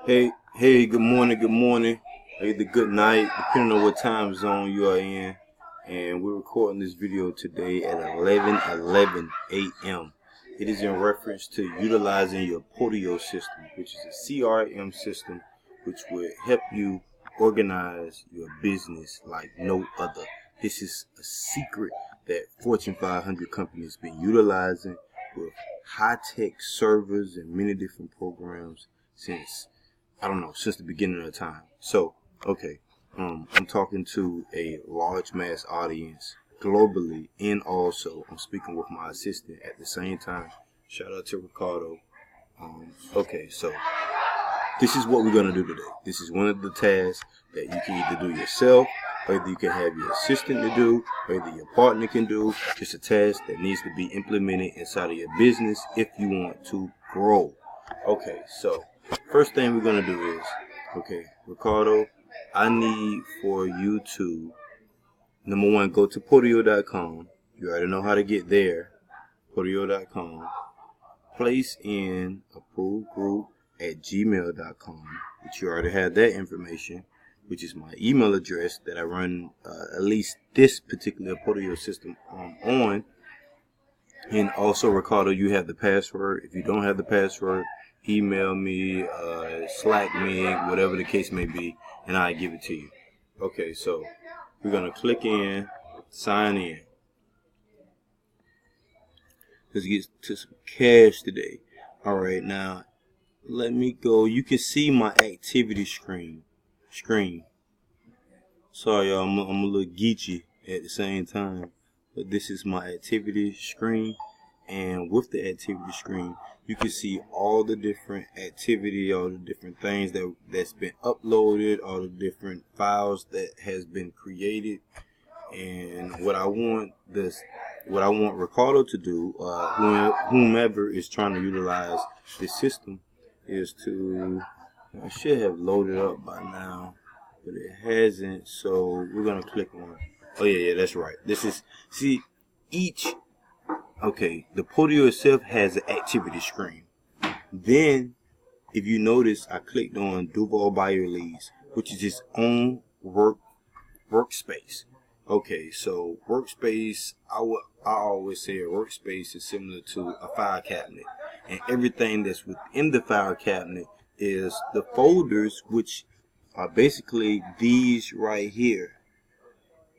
Hey, good morning, either good night, depending on what time zone you are in. And we're recording this video today at 11:11 a.m. It is in reference to utilizing your Podio system, which is a CRM system, which will help you organize your business like no other. This is a secret that Fortune 500 companies been utilizing with high-tech servers and many different programs since the beginning of time. So, okay, I'm talking to a large mass audience globally, and also I'm speaking with my assistant at the same time. Shout out to Ricardo. Okay, so this is what we're gonna do today. This is one of the tasks that you can either do yourself, or either you can have your assistant to do, or either your partner can do. It's a task that needs to be implemented inside of your business if you want to grow. Okay, so first thing we're gonna do is, Ricardo, I need for you to, number one, go to Podio.com. You already know how to get there. Podio.com. Place in approved group at gmail.com, which you already have that information, which is my email address that I run at least this particular Podio system on. And also, Ricardo, you have the password. If you don't have the password, email me, Slack me, whatever the case may be, and I'll give it to you. Okay, so we're going to click in, sign in. Let's get to some cash today. All right, now let me go. You can see my activity screen. Sorry, y'all, I'm a little geeky at the same time, but this is my activity screen. And with the activity screen, you can see all the different activity, all the different things that's been uploaded, all the different files that has been created. And what I want Ricardo to do, whomever is trying to utilize this system, is to, I should have loaded up by now, but it hasn't. So we're gonna click on. Oh yeah, that's right. This is the Podio itself has an activity screen. Then, if you notice, I clicked on Duval Buyer Leads, which is its own workspace. Okay, so workspace, I always say a workspace is similar to a file cabinet, and everything that's within the file cabinet is the folders, which are basically these right here,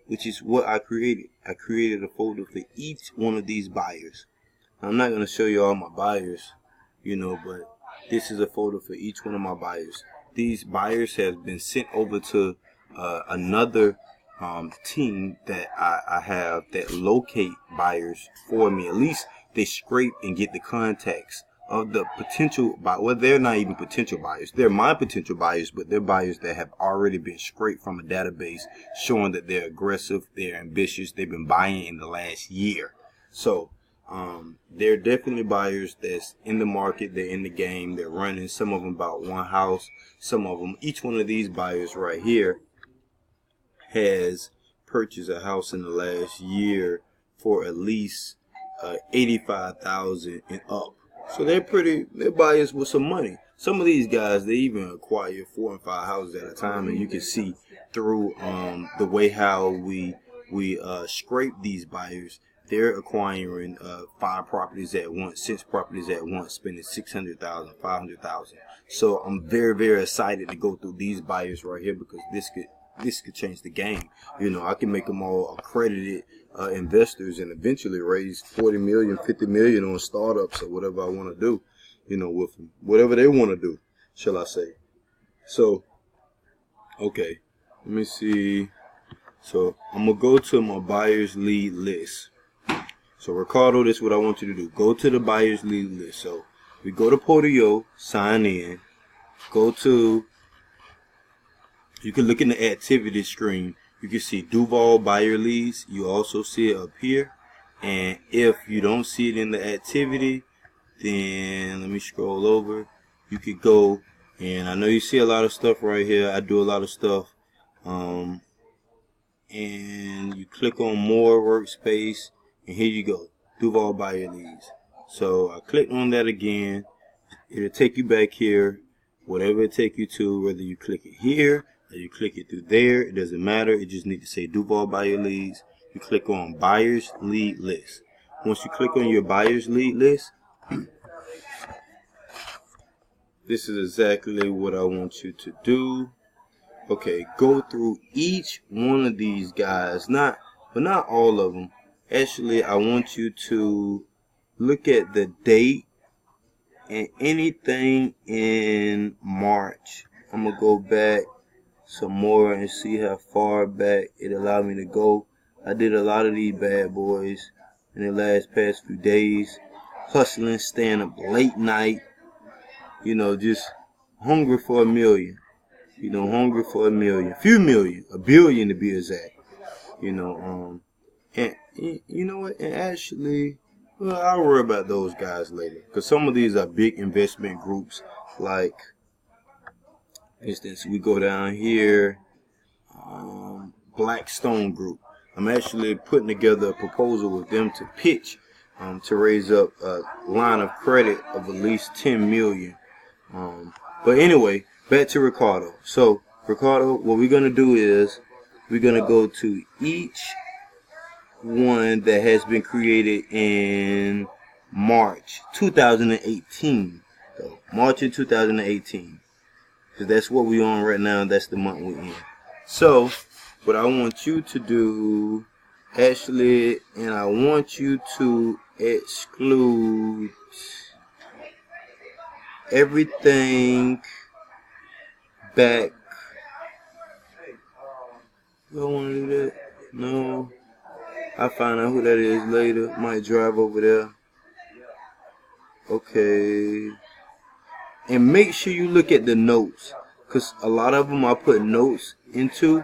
which is what I created. I created a folder for each one of these buyers. I'm not going to show you all my buyers, but this is a folder for each one of my buyers. These buyers have been sent over to another team that I have that locate buyers for me. At least they scrape and get the contacts of the potential buyer. Well, they're not even potential buyers. They're my potential buyers, but they're buyers that have already been scraped from a database showing that they're aggressive, they're ambitious, they've been buying in the last year. So they're definitely buyers that's in the market, they're in the game, they're running. Some of them about one house, some of them, each one of these buyers right here has purchased a house in the last year for at least $85,000 and up. So they're buyers with some money. Some of these guys, they even acquire 4 and 5 houses at a time, and you can see through the way how we scrape these buyers. They're acquiring 5 properties at once, 6 properties at once, spending $600,000, $500,000. So I'm very, very excited to go through these buyers right here, because this could change the game. I can make them all accredited investors and eventually raise 40 million, 50 million on startups or whatever I want to do, with them, whatever they want to do, shall I say. So, okay, let me see. So I'm going to go to my buyer's lead list. So Ricardo, this is what I want you to do. Go to the buyer's lead list. So we go to Podio, sign in, you can look in the activity screen. You can see Duval Buyer Leads. You also see it up here. And if you don't see it in the activity, then let me scroll over. You could go, and I know you see a lot of stuff right here. I do a lot of stuff. And you click on more workspace, and here you go, Duval Buyer Leads. So I click on that again. It'll take you back here. whatever it take you to, whether you click it here or you click it through there, it doesn't matter. It just need to say Duval Buyer Leads. You click on Buyers Lead List. Once you click on your Buyers Lead List, this is exactly what I want you to do. Okay, go through each one of these guys, but not all of them. Actually, I want you to look at the date and anything in March. I'm gonna go back some more and see how far back it allowed me to go. I did a lot of these bad boys in the past few days, hustling, staying up late night, just hungry for a million, hungry for a million, few million, a billion to be exact, and you know what, and actually, well, I'll worry about those guys later, because some of these are big investment groups, like, for instance, we go down here, Blackstone Group. I'm actually putting together a proposal with them to pitch, to raise up a line of credit of at least 10 million. But anyway, back to Ricardo. So, Ricardo, what we're going to do is we're going to go to each one that has been created in March 2018. So, March of 2018. Because that's what we're on right now. That's the month we're in. So, what I want you to do, actually, and I want you to exclude everything back. Do I want to do that? No. I'll find out who that is later. Might drive over there. Okay. And make sure you look at the notes, because a lot of them I put notes into.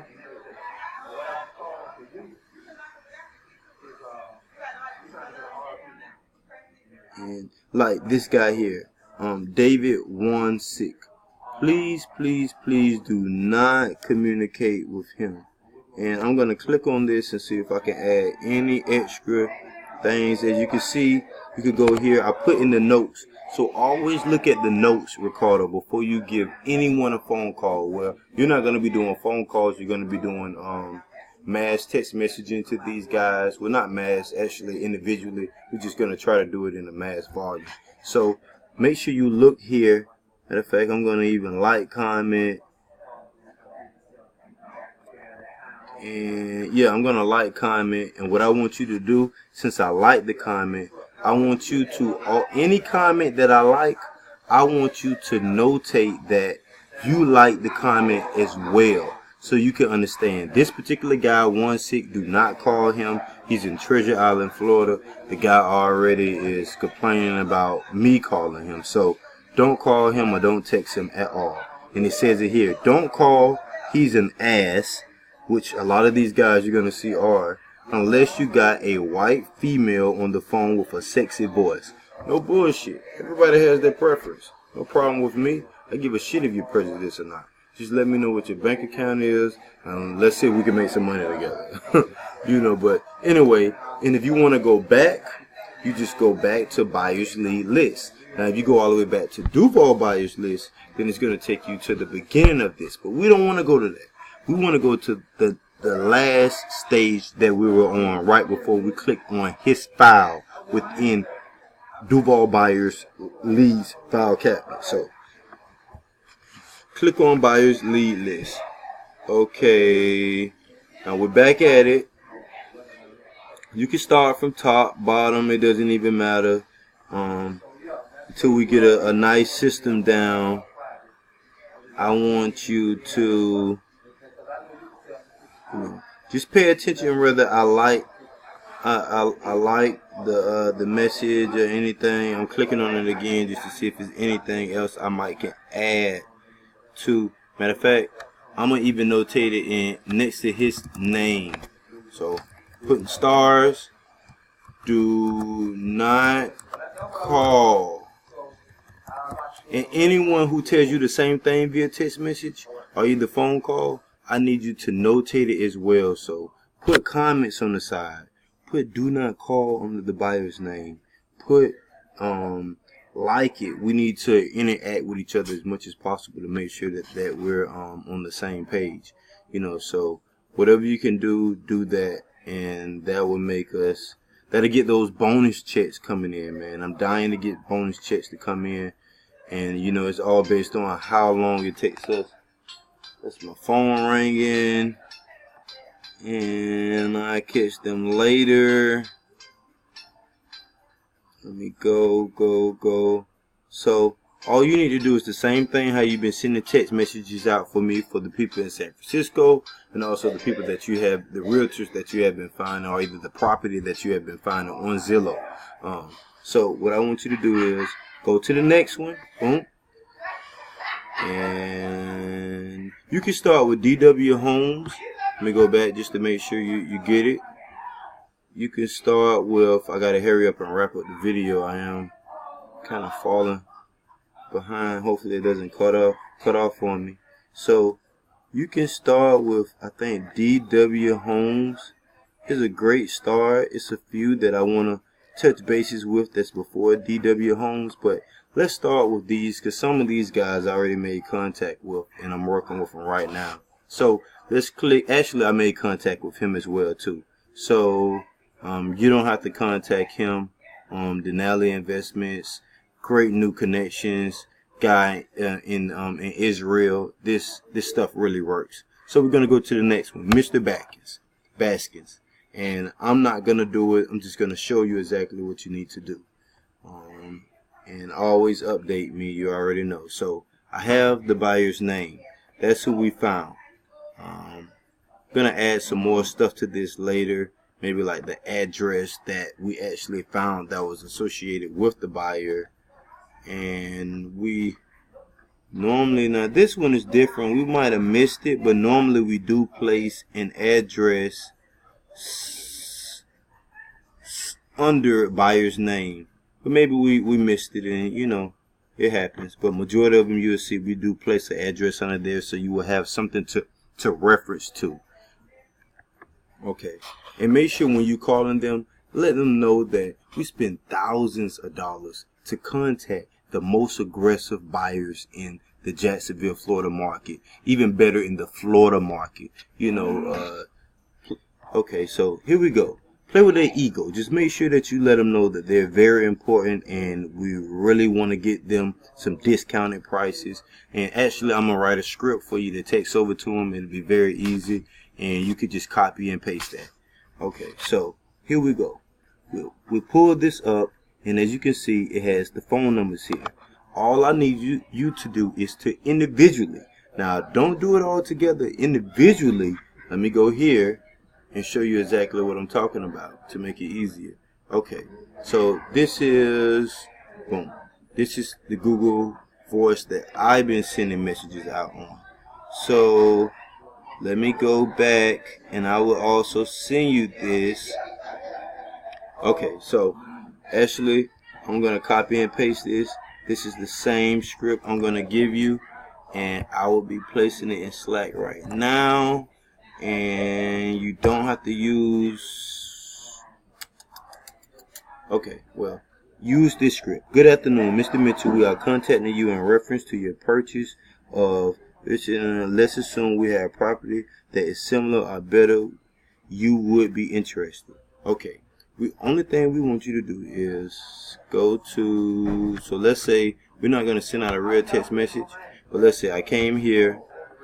And like this guy here, David 1-6. Please, please, please do not communicate with him. And I'm gonna click on this and see if I can add any extra things. As you can see, you could go here. I put in the notes. So always look at the notes, Ricardo, before you give anyone a phone call. Well, you're not gonna be doing phone calls. You're gonna be doing mass text messaging to these guys. Well, not mass, actually individually. We're just gonna try to do it in a mass volume. So make sure you look here. Matter of fact, I'm gonna even like, comment, and yeah, I'm gonna like, comment, and what I want you to do, since I like the comment, I want you to, any comment that I like, I want you to notate that you like the comment as well, so you can understand. This particular guy, 1-6, do not call him. He's in Treasure Island, Florida. The guy already is complaining about me calling him, so don't call him or don't text him at all. And it says it here, don't call, he's an ass, which a lot of these guys you're gonna see are, unless you got a white female on the phone with a sexy voice. No bullshit. Everybody has their preference. No problem with me. I give a shit if you're prejudiced or not. Just let me know what your bank account is, and let's see if we can make some money together. But anyway, and if you want to go back, you just go back to Buyers Lead List. Now, if you go all the way back to Duval Buyers List, then it's going to take you to the beginning of this. But we don't want to go to that. We want to go to the last stage that we were on right before we clicked on his file within Duval Buyers Leads file cabinet. So click on Buyers Lead List. Okay, now we're back at it. You can start from top, bottom, it doesn't even matter, until we get a nice system down. I want you to just pay attention whether I like the message or anything. I'm clicking on it again just to see if there's anything else I might can add to. Matter of fact, I'm gonna even notate it in next to his name. So putting stars, do not call. And anyone who tells you the same thing via text message or either phone call, I need you to notate it as well. So put comments on the side. Put do not call under the buyer's name. Put like it, we need to interact with each other as much as possible to make sure that we're on the same page. You know, so whatever you can do that, and that will make us, that'll get those bonus checks coming in, man. I'm dying to get bonus checks to come in, and you know, it's all based on how long it takes us. That's my phone ringing, and I catch them later. Let me go. So all you need to do is the same thing how you've been sending text messages out for me for the people in San Francisco, and also the people that you have, the realtors that you have been finding, or either the property that you have been finding on Zillow. So what I want you to do is go to the next one. Boom. And you can start with DW Homes. Let me go back just to make sure you get it. You can start with, I gotta hurry up and wrap up the video. I am kind of falling behind. Hopefully it doesn't cut off on me. So you can start with, I think DW Homes is a great start. It's a few that I want to touch bases with that's before DW Homes, but let's start with these because some of these guys I already made contact with and I'm working with them right now. So let's click. Actually, I made contact with him as well too. So you don't have to contact him. Denali Investments, great new connections, guy in Israel. This stuff really works. So we're gonna go to the next one, Mr. Baskins, and I'm not gonna do it. I'm just gonna show you exactly what you need to do. And always update me. You already know. So I have the buyer's name. That's who we found. Gonna add some more stuff to this later. Maybe like the address that we actually found that was associated with the buyer. And we normally, now this one is different. We might have missed it, but normally we do place an address under buyer's name. But maybe we missed it, and you know, it happens. But majority of them you'll see we do place an address under there, so you will have something to reference to. Okay, and make sure when you calling them, let them know that we spend thousands of dollars to contact the most aggressive buyers in the Jacksonville, Florida market. Even better in the Florida market. You know, okay, so here we go. Play with their ego. Just make sure that you let them know that they're very important and we really want to get them some discounted prices. And actually, I'm going to write a script for you to text over to them. It'll be very easy. And you could just copy and paste that. Okay, so here we go. We'll pull this up. And as you can see, it has the phone numbers here. All I need you to do is to individually. Now, don't do it all together. Individually, let me go here and show you exactly what I'm talking about to make it easier. Okay, so this is, boom. This is the Google Voice that I've been sending messages out on. So let me go back and I will also send you this. Okay, so actually, I'm going to copy and paste this. This is the same script I'm going to give you, and I will be placing it in Slack right now. And you don't have to use, okay, well, use this script. Good afternoon, Mr. Mitchell. We are contacting you in reference to your purchase of, let's assume we have property that is similar or better. You would be interested. Okay. The only thing we want you to do is go to, so let's say we're not going to send out a real text message, but let's say I came here,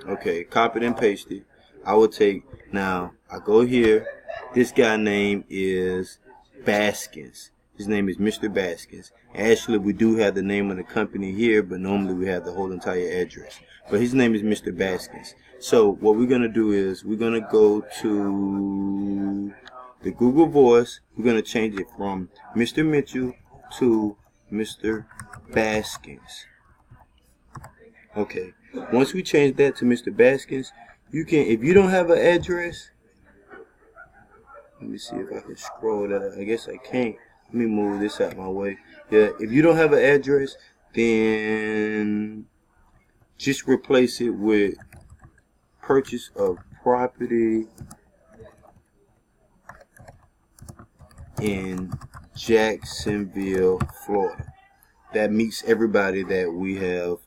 okay, copied and pasted. I will take, now I go here, this guy name is Baskins. His name is Mr. Baskins. Actually, we do have the name of the company here, but normally we have the whole entire address. But his name is Mr. Baskins. So what we're going to do is we're going to go to the Google Voice. We're going to change it from Mr. Mitchell to Mr. Baskins. Okay. Once we change that to Mr. Baskins, you can, if you don't have an address, let me see if I can scroll that. I guess I can't. Let me move this out my way. Yeah, if you don't have an address, then just replace it with purchase of property in Jacksonville, Florida. that meets everybody that we have